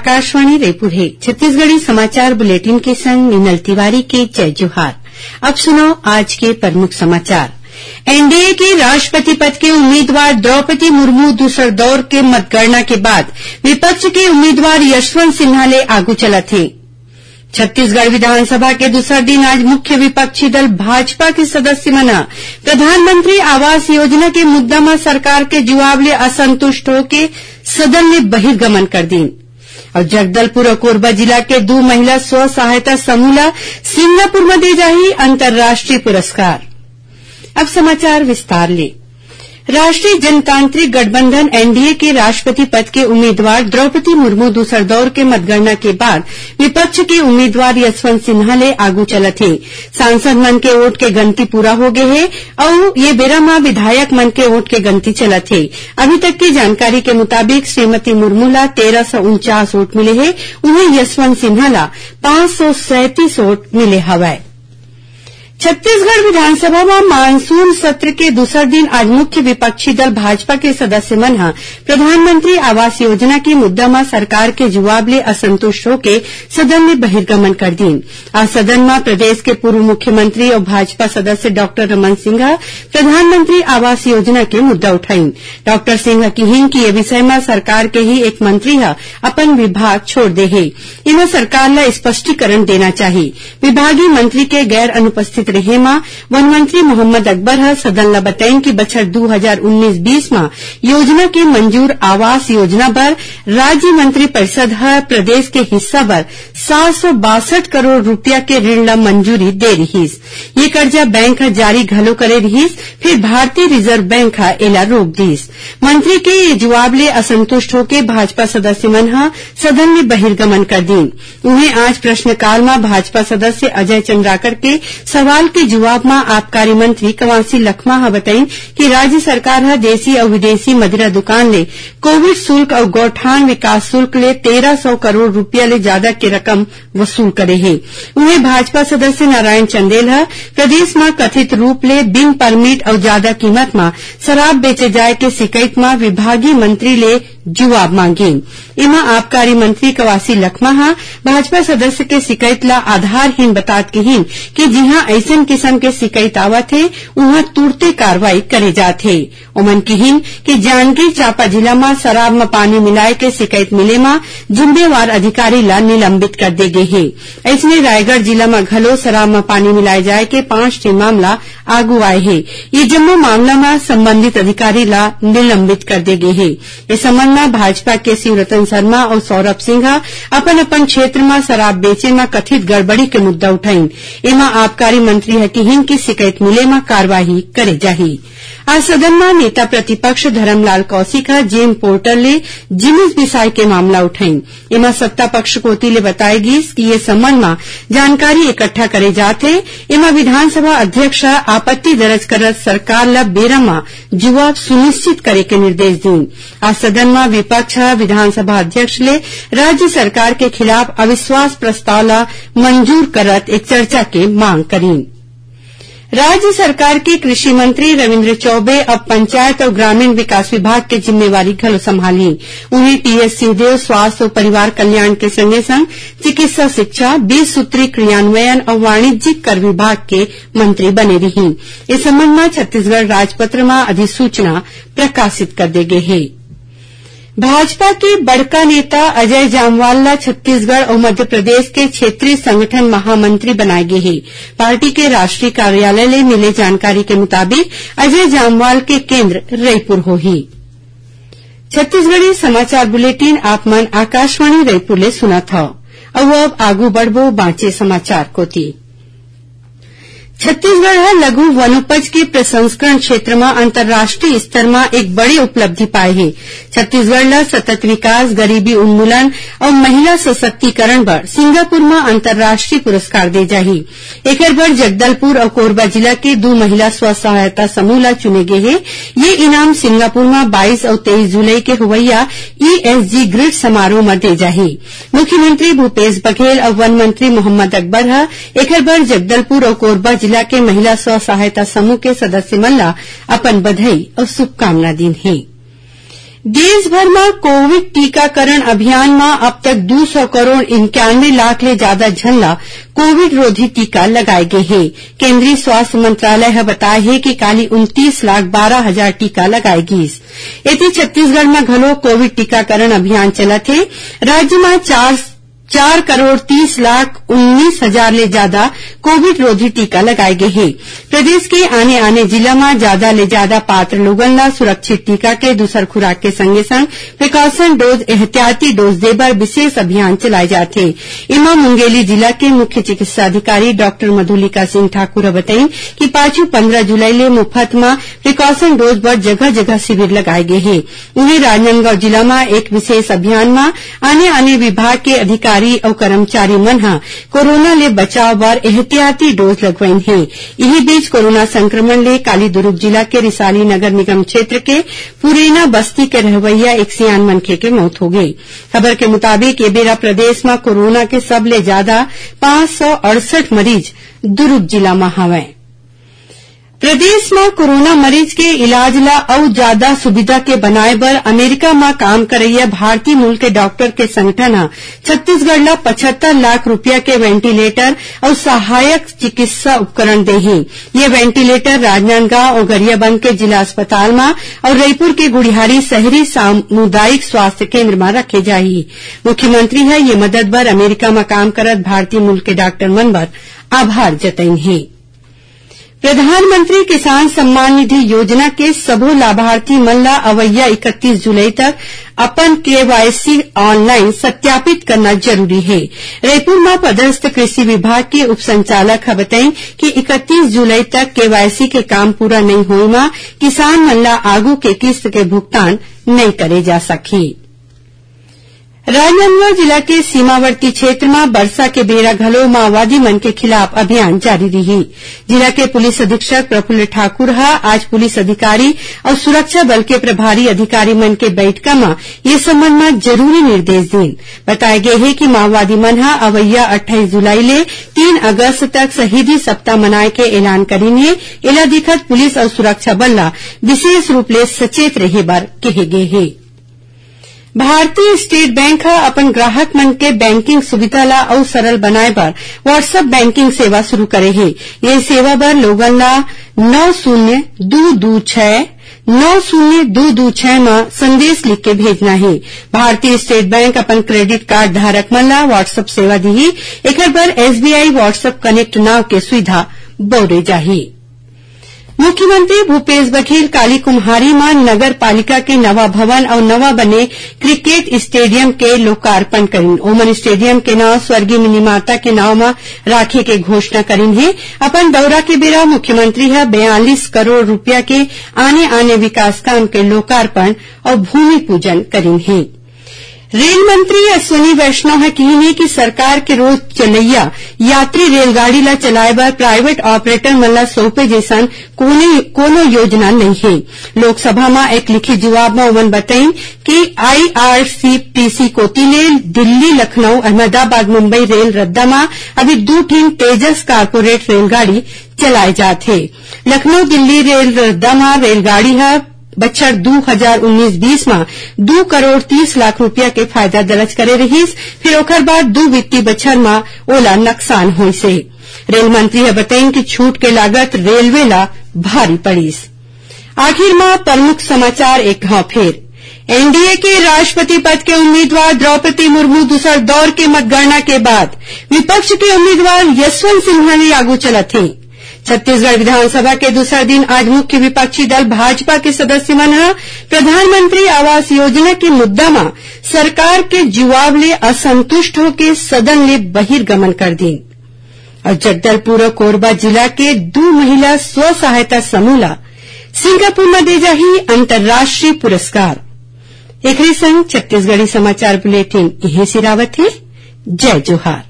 आकाशवाणी रायपुर है। छत्तीसगढ़ी समाचार बुलेटिन के संग मीनल तिवारी के जय जोहार। अब सुनो आज के प्रमुख समाचार। एनडीए के राष्ट्रपति पद के उम्मीदवार द्रौपदी मुर्मू दूसरे दौर के मतगणना के बाद विपक्ष के उम्मीदवार यशवंत सिन्हा ले आगू चलत हैं। छत्तीसगढ़ विधानसभा के दूसरा दिन आज मुख्य विपक्षी दल भाजपा के सदस्य मन प्रधानमंत्री आवास योजना के मुद्दा में सरकार के जवाब ले असंतुष्ट होके सदन में बहिर्गमन कर दीन और जगदलपुर और कोरबा जिला के 2 महिला स्व सहायता समूह ला सिंगापुर में दे जाही अंतर्राष्ट्रीय पुरस्कार। अब समाचार विस्तार ले। राष्ट्रीय जनतांत्रिक गठबंधन एनडीए के राष्ट्रपति पद के उम्मीदवार द्रौपदी मुर्मू दूसरे दौर के मतगणना के बाद विपक्ष के उम्मीदवार यशवंत सिन्हा ले आगू चलत है। सांसद मन के वोट के गिनती पूरा हो गए है और ये बेरा में विधायक मन के वोट के गिनती चलत है। अभी तक की जानकारी के मुताबिक श्रीमती मुर्मू ला 1349 वोट मिले है, उन्हें यशवंत सिन्हा ला 537 वोट मिले हवाए। छत्तीसगढ़ विधानसभा में मानसून सत्र के दूसरे दिन आज मुख्य विपक्षी दल भाजपा के सदस्य मन प्रधानमंत्री आवास योजना के मुद्दा में सरकार के जवाब ले असंतुष्ट होके सदन में बहिर्गमन कर दीन। आज सदन में प्रदेश के पूर्व मुख्यमंत्री और भाजपा सदस्य डॉक्टर रमन सिंह प्रधानमंत्री आवास योजना के मुद्दा उठाईन। डॉक्टर सिंह कहिन कि ये विषय में सरकार के ही एक मंत्री अपन विभाग छोड़ दे है। इन्हें सरकार ला स्पष्टीकरण देना चाहिए। विभागीय मंत्री के गैर अनुपस्थित रहे वन मंत्री मोहम्मद अकबर सदन ला बताइन कि बछर 2019-20 में योजना के मंजूर आवास योजना पर राज्य मंत्री परिषद प्रदेश के हिस्सा पर 762 करोड़ रुपया के ऋण ला मंजूरी दे रहीस। ये कर्जा बैंक जारी घलो करे रहीस, फिर भारतीय रिजर्व बैंक एला रोक दीस। मंत्री के ये जवाब ले असंतुष्ट होके भाजपा सदस्य मन सदन में बहिर्गमन कर दीन। उन्हें आज प्रश्नकाल में भाजपा सदस्य अजय चंद्राकर के सवाल के जवाब में आबकारी मंत्री कवासी लखमा बताईन कि राज्य सरकार देसी और विदेशी मदिरा दुकान ले कोविड शुल्क और गौठान विकास शुल्क ले 1300 करोड़ रुपया ले ज्यादा की रकम वसूल करे है। उन्हें भाजपा सदस्य नारायण चंदेल प्रदेश में कथित रूप ले बिन परमिट और ज्यादा कीमत में शराब बेचे जाए के शिकायत में विभागीय मंत्री ले जवाब मांगे। इमा आबकारी मंत्री कवासी लखमा भाजपा सदस्य के शिकायत ला आधारहीन बतात कहीन कि जिहां ऐसन किस्म के शिकायत आवत है उहां तुरते कार्रवाई करे जात है। उमन कहीन कि जांजगीर चांपा जिला में शराब में पानी मिलाए के शिकायत मिले में जिम्मेवार अधिकारी ला निलंबित कर दे गए है। ऐसने रायगढ़ जिला में घलो शराब में पानी मिलाए जाए के 5 मामला आगू आए है। ये जम्मू मामला में संबंधित अधिकारी ला निलंबित कर दे गए है। इस संबंध में भाजपा के शिवरतन शर्मा और सौरभ सिंह अपन अपन क्षेत्र में शराब बेचे में कथित गड़बड़ी के मुद्दा उठाईन। एमा आबकारी मंत्री कहिन की शिकायत मिले में कार्यवाही करे जाही। आज सदन में नेता प्रतिपक्ष धर्मलाल कौशिक जेम पोर्टल ले जिमिस बिसाई के मामला उठाईन। एमा सत्ता पक्ष कोती ले बताएगी कि ये संबंध में जानकारी इकट्ठा करे जाते। एमा विधानसभा अध्यक्ष आपत्ति दर्ज करत सरकार ला बेरा में जवाब सुनिश्चित करे के निर्देश दीन। आज सदन में विपक्ष विधानसभा अध्यक्ष ले राज्य सरकार के खिलाफ अविश्वास प्रस्ताव ला मंजूर करत एक चर्चा के मांग करीन। राज्य सरकार के कृषि मंत्री रविन्द्र चौबे अब पंचायत और ग्रामीण विकास विभाग की जिम्मेवारी घलो संभाली। उन्हें टीएस सिंहदेव स्वास्थ्य और परिवार कल्याण के संगे संग चिकित्सा शिक्षा 20 सूत्री क्रियान्वयन और वाणिज्यिक कर विभाग के मंत्री बने रही। इस संबंध में छत्तीसगढ़ राजपत्र में अधिसूचना प्रकाशित कर दे गई है। भाजपा के बड़का नेता अजय जामवाल ला छत्तीसगढ़ और मध्य प्रदेश के क्षेत्रीय संगठन महामंत्री बनाए गए हैं। पार्टी के राष्ट्रीय कार्यालय ले मिले जानकारी के मुताबिक अजय जामवाल के केंद्र रायपुर होही। छत्तीसगढ़ी समाचार बुलेटिन आप मन आकाशवाणी रायपुर ले सुना था। अब आगू बढ़बो बाँचे समाचार कोती। छत्तीसगढ़ लघु वनोपज के प्रसंस्करण क्षेत्र में अंतर्राष्ट्रीय स्तर में एक बड़ी उपलब्धि पाई है। छत्तीसगढ़ ला सतत विकास, गरीबी उन्मूलन और महिला सशक्तिकरण पर सिंगापुर में अंतर्राष्ट्रीय पुरस्कार दे जाही। एकर बर जगदलपुर और कोरबा जिला के 2 महिला स्व सहायता समूह ला चुने गए हैं। ये इनाम सिंगापुर में 22 और 23 जुलाई के हुवैया ESG ग्रिड समारोह में दे जाही। मुख्यमंत्री भूपेश बघेल और वन मंत्री मोहम्मद अकबर एकर बर जगदलपुर और कोरबा जिला के महिला स्व सहायता समूह के सदस्य मन ला अपन बधाई और शुभकामना दीन है। देश भर में कोविड टीकाकरण अभियान में अब तक 200 करोड़ 91 लाख ले ज्यादा झन ला कोविड रोधी टीका लगाए गए हैं। केंद्रीय स्वास्थ्य मंत्रालय ने बताया है कि काली 29 लाख 12 हजार टीका लगाए गिस। एती छत्तीसगढ़ में घलो कोविड टीकाकरण अभियान चलत है। राज्य में 4 करोड़ 30 लाख 19 हजार ले ज्यादा कोविड रोधी टीका लगाए गए हैं। प्रदेश के आने जिला में ज्यादा ले ज्यादा पात्र लोगन ला सुरक्षित टीका के दूसर खुराक के संगे संग प्रिकॉशन डोज एहतियाती डोज देबर विशेष अभियान चलाए जाते। इमा मुंगेली जिला के मुख्य चिकित्सा अधिकारी डॉक्टर मधुलिका सिंह ठाकुर बताई कि पाछू 15 जुलाई ले मुफ्त में प्रिकॉशन डोज पर जगह जगह शिविर लगाए गए हैं। उन्हें राजनांदगांव जिला में एक विशेष अभियान में आने विभाग के अधिकारी और कर्मचारी मन कोरोना ले बचाव बर एहतियाती डोज लगवाइन है। यही बीच कोरोना संक्रमण ले काली दुर्ग जिला के रिसाली नगर निगम क्षेत्र के पुरेना बस्ती के रहवैया एक सियान मनखे के मौत हो गई। खबर के मुताबिक ये बेरा प्रदेश में कोरोना के सबले ज्यादा 568 मरीज दुर्ग जिला में हवे। प्रदेश में कोरोना मरीज के इलाज ला और ज्यादा सुविधा के बनाए बर अमेरिका में काम करैया भारतीय मूल के डॉक्टर के संगठन छत्तीसगढ़ ला 75 लाख रुपया के वेंटिलेटर और सहायक चिकित्सा उपकरण दे हैं। ये वेंटिलेटर राजनांदगांव और गरियाबंद के जिला अस्पताल में और रायपुर के गुड़िहारी शहरी सामुदायिक स्वास्थ्य केंद्र में रखे जाही। मुख्यमंत्री है ये मदद बर अमेरिका में काम करत भारतीय मूल के डॉक्टर मन बर आभार जतईन है। प्रधानमंत्री किसान सम्मान निधि योजना के सबो लाभार्थी मन ला अवैया 31 जुलाई तक अपन केवाईसी ऑनलाइन सत्यापित करना जरूरी है। रायपुर में पदस्थ कृषि विभाग के उप संचालक बताई कि 31 जुलाई तक केवाईसी के काम पूरा नहीं होए में किसान मन ला आगू के किस्त के भुगतान नहीं करे जा सके। राजनांदगांव जिला के सीमावर्ती क्षेत्र में बरसा के बेरा घलो माओवादी मन के खिलाफ अभियान जारी रही। जिला के पुलिस अधीक्षक प्रफुल्ल ठाकुर आज पुलिस अधिकारी और सुरक्षा बल के प्रभारी अधिकारी मन के बैठक में ये संबंध में जरूरी निर्देश दीन। बताया गया है कि माओवादी मन अवैया 28 जुलाई ले 3 अगस्त तक शहीदी सप्ताह मनाए के ऐलान करीने। एला दिखत पुलिस और सुरक्षा बल ला विशेष रूप ले सचेत रहे बर कहे गए है। भारतीय स्टेट बैंक अपन ग्राहक मन के बैंकिंग सुविधा ला और सरल बनाए बर व्हाट्सएप बैंकिंग सेवा शुरू करे है। ये सेवा बर लोगन ला 9022690226 में संदेश लिख के भेजना है। भारतीय स्टेट बैंक अपन क्रेडिट कार्ड धारक मन ला व्हाट्सएप सेवा दी। एकर बर एसबीआई व्हाट्सएप कनेक्ट नाव के सुविधा बौरे जाही। मुख्यमंत्री भूपेश बघेल काली कुम्हारी में नगर पालिका के नवा भवन और नवा बने क्रिकेट स्टेडियम के लोकार्पण करीन। ओमन स्टेडियम के नाम स्वर्गीय मिनीमाता के नाव में राखे के घोषणा करीन है। अपन दौरा के बेरा मुख्यमंत्री 42 करोड़ रुपया के आने विकास काम के लोकार्पण और भूमि पूजन करीन है। रेल मंत्री अश्विनी वैष्णव ने कही कि सरकार के रोज चलैया यात्री रेलगाड़ी ला चलाए बर प्राइवेट ऑपरेटर मन ला सौंपे जैसन कोनो योजना नहीं है। लोकसभा में एक लिखित जवाब में उन्होंने बताई कि आईआरसीटीसी कोती ले दिल्ली लखनऊ अहमदाबाद मुंबई रेल रद्दा में अभी 2 ठीन तेजस कारपोरेट रेलगाड़ी चलाए जाते। लखनऊ दिल्ली रेल रद्दा में रेलगाड़ी बछड़ 2019-20 में 2 करोड़ 30 लाख रुपया के फायदा दर्ज करे रहीस। फिर ओकर बाद 2 वित्तीय बछड़ में ओला नुकसान हुई से। रेल मंत्री ने बताई कि छूट के लागत रेलवे ला भारी पड़ीस। आखिर में प्रमुख समाचार एक फिर एनडीए के राष्ट्रपति पद के उम्मीदवार द्रौपदी मुर्मू दूसर दौर के मतगणना के बाद विपक्ष के उम्मीदवार यशवंत सिन्हा ने आगू चलत हैं। छत्तीसगढ़ विधानसभा के दूसरा दिन आज मुख्य विपक्षी दल भाजपा के सदस्य मन प्रधानमंत्री आवास योजना के मुद्दा में सरकार के जवाब ले असंतुष्ट होकर सदन ले बहिर्गमन कर दी। और जगदलपुर और कोरबा जिला के 2 महिला स्व सहायता समूह सिंगापुर में दे जाही अंतर्राष्ट्रीय पुरस्कार। एक संग छत्तीसगढ़ी समाचार बुलेटिन यहीं सिरावत है। जय जोहार।